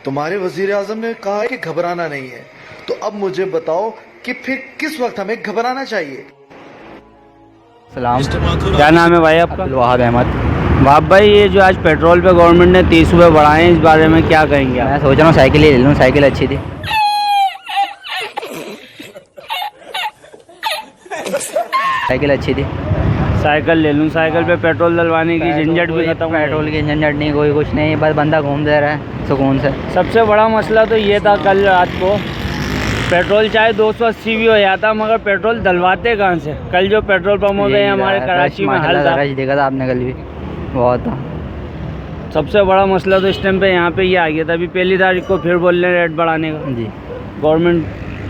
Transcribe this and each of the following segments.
तुम्हारे वजीर आजम ने कहा है कि घबराना नहीं है, तो अब मुझे बताओ कि फिर किस वक्त हमें घबराना चाहिए। सलाम, क्या नाम है भाई आपका? वहाब अहमद। वहाब भाई, ये जो आज पेट्रोल पे गवर्नमेंट ने 30 रुपये बढ़ाए हैं, इस बारे में क्या कहेंगे आप? मैं सोच रहा हूँ साइकिल ही ले लूँ, साइकिल अच्छी थी। साइकिल अच्छी थी, साइकिल ले लूँ, साइकिल पे पेट्रोल डलवाने की झंझट भी खत्म। पेट्रोल की झंझट नहीं, कोई कुछ नहीं, बस बंदा घूम दे रहा है सुकून से। सबसे बड़ा मसला तो ये था कल रात को, पेट्रोल चाहे 280 भी हो जाता, मगर पेट्रोल डलवाते कहाँ से? कल जो पेट्रोल पंप हो गए हमारे कराची में, हाल था, देखा था आपने कल भी, बहुत था। सबसे बड़ा मसला तो इस टाइम पे यहाँ पे ये आ गया था। अभी पहली तारीख को फिर बोल रहे हैं रेट बढ़ाने का। जी, गवर्नमेंट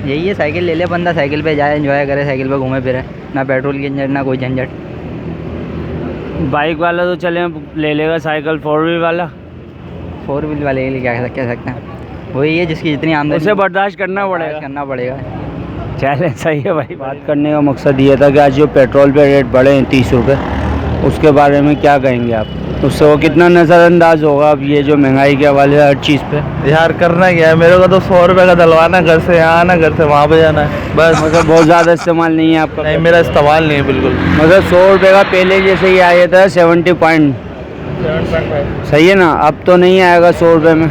यही है, साइकिल ले ले बंदा, साइकिल पे जाए, एंजॉय करे, साइकिल पे घूमे फिरे, ना पेट्रोल की झंझट ना कोई झंझट। बाइक वाला तो चले ले लेगा साइकिल, 4 व्हील वाला, 4 व्हील वाले के लिए क्या कह सकते हैं, वही है जिसकी जितनी आमदनी, उसे बर्दाश्त करना पड़ेगा। चले, सही है भाई। बात करने का मकसद ये था कि आज जो पेट्रोल पे रेट बढ़े हैं 30 रुपये, उसके बारे में क्या कहेंगे आप? उससे वो कितना नज़रअंदाज होगा अब ये जो महंगाई के हवाले हर चीज़ पे? यार करना क्या है, मेरे को तो 100 रुपये का डलवाना, घर से यहाँ आना, घर से वहाँ पे जाना है बस। मतलब बहुत ज़्यादा इस्तेमाल नहीं है आपका? नहीं, मेरा इस्तेमाल नहीं है बिल्कुल। मतलब 100 रुपये का पहले जैसे ही आया था 70.5, सही है ना? अब तो नहीं आएगा 100 रुपये में,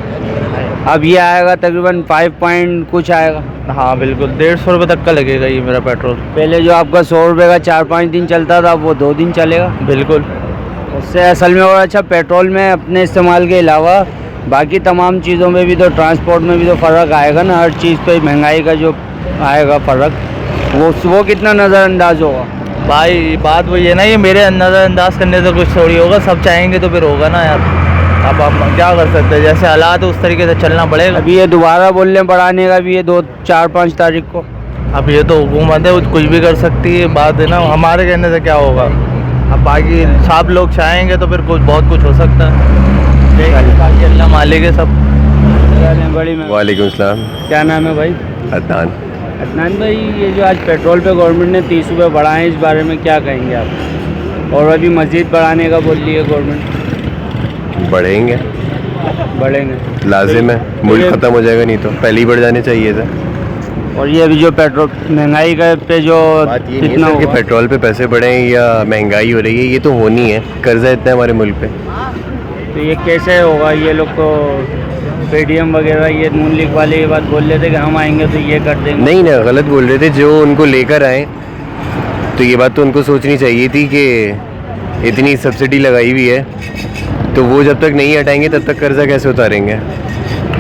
अब ये आएगा तकरीबन 5 पॉइंट कुछ आएगा। हाँ बिल्कुल, 150 रुपये तक का लगेगा ये मेरा पेट्रोल। पहले जो आपका 100 रुपये का 4-5 दिन चलता था, वो 2 दिन चलेगा। बिल्कुल, उससे असल में और अच्छा, पेट्रोल में अपने इस्तेमाल के अलावा बाकी तमाम चीज़ों में भी तो, ट्रांसपोर्ट में भी तो फ़र्क आएगा ना, हर चीज़ पे महंगाई का जो आएगा फ़र्क, वो कितना नज़रअंदाज होगा भाई? बात वही है ना, ये मेरे नज़रअंदाज करने से कुछ थोड़ी होगा, सब चाहेंगे तो फिर होगा ना यार। अब हम क्या कर सकते हैं, जैसे हालात है उस तरीके से चलना पड़ेगा। अभी ये दोबारा बोलने बढ़ाने का भी है 2-4-5 तारीख को। अब ये तो हुकूमत है, कुछ भी कर सकती है, बात है ना, हमारे कहने से क्या होगा। अब बाकी सब लोग चाहेंगे तो फिर बहुत कुछ हो सकता है, बाकी अल्लाह मालिक है सब। बड़ी वालेकुम सलाम। क्या नाम है भाई? अदनान भाई, ये जो आज पेट्रोल पे गवर्नमेंट ने 30 रुपये बढ़ाए हैं, इस बारे में क्या कहेंगे आप? और अभी मज़ीद बढ़ाने का बोल रही है गवर्नमेंट। बढ़ेंगे, लाजिम है, मुल्क ख़त्म हो जाएगा, नहीं तो पहले ही बढ़ जाने चाहिए था। और ये अभी जो पेट्रोल महंगाई का पे जो बात ये कितना नहीं है कि पेट्रोल पे पैसे बढ़े हैं या महंगाई हो रही है, ये तो होनी है, कर्जा इतना है हमारे मुल्क पे। तो ये कैसे होगा? ये लोग तो पेटीएम वगैरह, ये नून लीग वाले ये बात बोल रहे थे कि हम आएंगे तो ये कर देंगे। नहीं ना, गलत बोल रहे थे। जो उनको लेकर आए तो ये बात तो उनको सोचनी चाहिए थी कि इतनी सब्सिडी लगाई हुई है, तो वो जब तक नहीं हटाएंगे तब तक कर्जा कैसे उतारेंगे?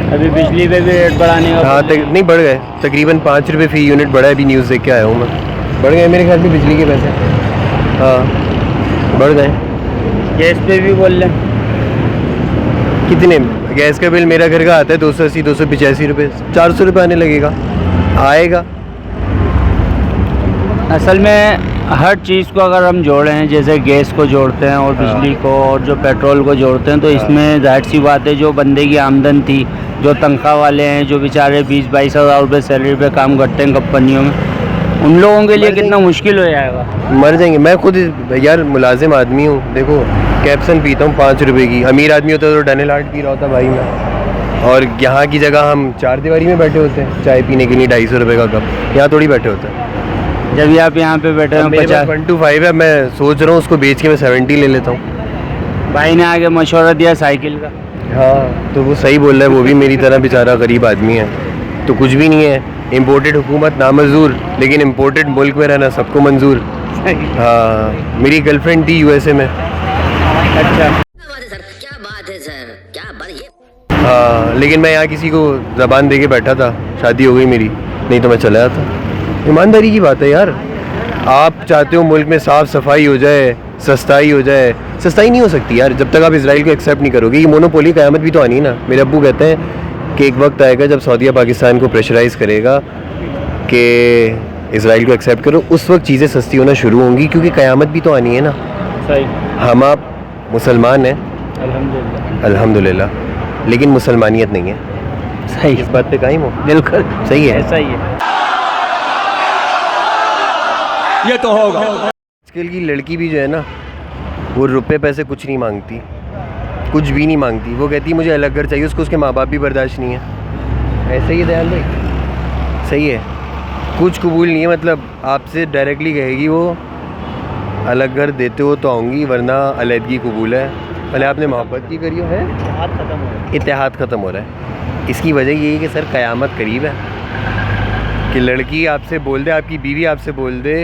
अभी बिजली पे भी रेट बढ़ाने का? हाँ, नहीं बढ़ गए, तकरीबन 5 रुपये फ़ी यूनिट बढ़ा है, अभी न्यूज़ देख के आया हूँ मैं। बढ़ गए मेरे ख्याल में बिजली के पैसे। हाँ बढ़ गए। गैस पे भी बोल रहे हैं। कितने? गैस का बिल मेरा घर का आता है 280-285 रुपये, 400 रुपये आने लगेगा, आएगा। असल में हर चीज़ को अगर हम जोड़े हैं, जैसे गैस को जोड़ते हैं और बिजली को और जो पेट्रोल को जोड़ते हैं, तो इसमें जाहिर सी बात है, जो बंदे की आमदन थी, जो तनख्वाह वाले हैं, जो बेचारे 20-22 हज़ार रुपये सैलरी पे काम करते हैं कंपनियों में, उन लोगों के लिए कितना मुश्किल हो जाएगा। मर जाएंगे। मैं खुद यार मुलाजिम आदमी हूँ, देखो कैप्सन पीता हूँ 5 रुपये की, अमीर आदमी होता तो डैनियल हार्ट पी रहा होता भाई मैं। और यहाँ की जगह हम 4 दीवारी में बैठे होते हैं चाय पीने के लिए, 250 रुपये का कप, यहाँ थोड़ी बैठे होते हैं। जब भी आप यहाँ पे बैठे हैं 50 125 है, मैं सोच रहा हूँ उसको बेच के मैं 70 ले लेता हूँ। भाई ने आगे मशवरा दिया साइकिल का। हाँ, तो वो सही बोल रहा है, वो भी मेरी तरह बेचारा गरीब आदमी है, तो कुछ भी नहीं है। इम्पोर्टेड हुकूमत नामंजूर, लेकिन इम्पोर्टेड मुल्क में रहना सबको मंजूर। हाँ, मेरी गर्लफ्रेंड थी यूएसए में। अच्छा, क्या बात है सर, क्या बात। हाँ, लेकिन मैं यहाँ किसी को ज़बान दे के बैठा था, शादी हो गई मेरी, नहीं तो मैं चला जाता। ईमानदारी की बात है यार। आप चाहते हो मुल्क में साफ़ सफाई हो जाए, सस्ताई हो जाए, सस्ताई नहीं हो सकती यार जब तक आप इसराइल को एक्सेप्ट नहीं करोगे। ये मोनोपोली क़यामत भी तो आनी है ना। मेरे अब्बू कहते हैं कि एक वक्त आएगा जब सऊदीया पाकिस्तान को प्रेशराइज़ करेगा कि इसराइल को एक्सेप्ट करो, उस वक्त चीज़ें सस्ती होना शुरू होंगी, क्योंकि क़यामत भी तो आनी है ना। सही। हम आप मुसलमान हैं अल्हम्दुलिल्लाह, लेकिन मुसलमानियत नहीं है। सही, इस बात पे कायम हो। बिल्कुल सही है, ऐसा ही है। ये तो होगा। आजकल की लड़की भी जो है ना, वो रुपए पैसे कुछ नहीं मांगती, कुछ भी नहीं मांगती, वो कहती है मुझे अलग घर चाहिए, उसको उसके माँ बाप भी बर्दाश्त नहीं है। ऐसे ही है दयाल भाई, सही है, कुछ कबूल नहीं है, मतलब आपसे डायरेक्टली कहेगी वो अलग घर देते हो तो आऊँगी, वरना अलहदगी कबूल है, भले आपने मोहब्बत की करी हो। है इत्तेहाद ख़त्म हो रहा है। इसकी वजह यही है कि सर क़यामत करीब है, कि लड़की आपसे बोल दे, आपकी बीवी आपसे बोल दे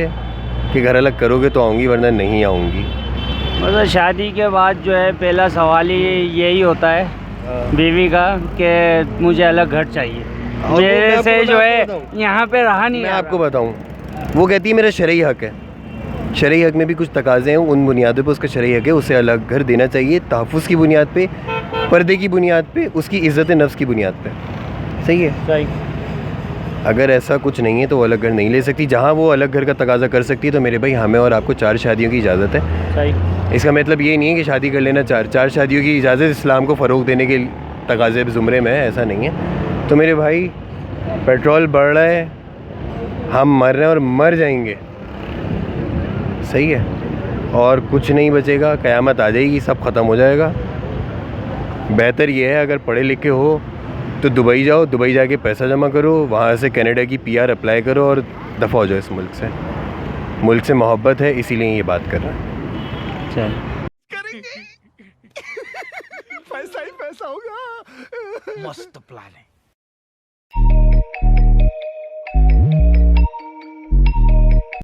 कि घर अलग करोगे तो आऊँगी वरना नहीं आऊँगी। मतलब शादी के बाद जो है पहला सवाल ही यही होता है बीवी का कि मुझे अलग घर चाहिए। मेरे से जो है यहाँ पे रहा नहीं। मैं आपको बताऊँ, वो कहती है मेरा शरई हक़ है, शरई हक़ में भी कुछ तकाज़े हैं, उन बुनियादों पे उसका शरई हक़ है, उसे अलग घर देना चाहिए, तहफ़्फ़ुज़ की बुनियाद पे, पर्दे की बुनियाद पे, उसकी इज़्ज़त नफ्स की बुनियाद पे। सही है, सही। अगर ऐसा कुछ नहीं है तो वो अलग घर नहीं ले सकती। जहाँ वो अलग घर का तकाज़ा कर सकती है तो मेरे भाई हमें और आपको 4 शादियों की इजाज़त है। सही। इसका मतलब ये नहीं है कि शादी कर लेना, 4 शादियों की इजाज़त इस्लाम को फ़रोग़ देने के तकाज़े ज़ुमरे में है, ऐसा नहीं है। तो मेरे भाई पेट्रोल बढ़ रहा है, हम मर रहे हैं और मर जाएंगे, सही है, और कुछ नहीं बचेगा, क़यामत आ जाएगी, सब ख़त्म हो जाएगा। बेहतर ये है अगर पढ़े लिखे हो तो दुबई जाओ, दुबई जाके पैसा जमा करो, वहाँ से कनाडा की PR अप्लाई करो और दफ़ा हो जाओ इस मुल्क से। मुल्क से मोहब्बत है इसीलिए ये बात कर रहा है। चल पैसा ही पैसा होगा। मस्त प्लान है।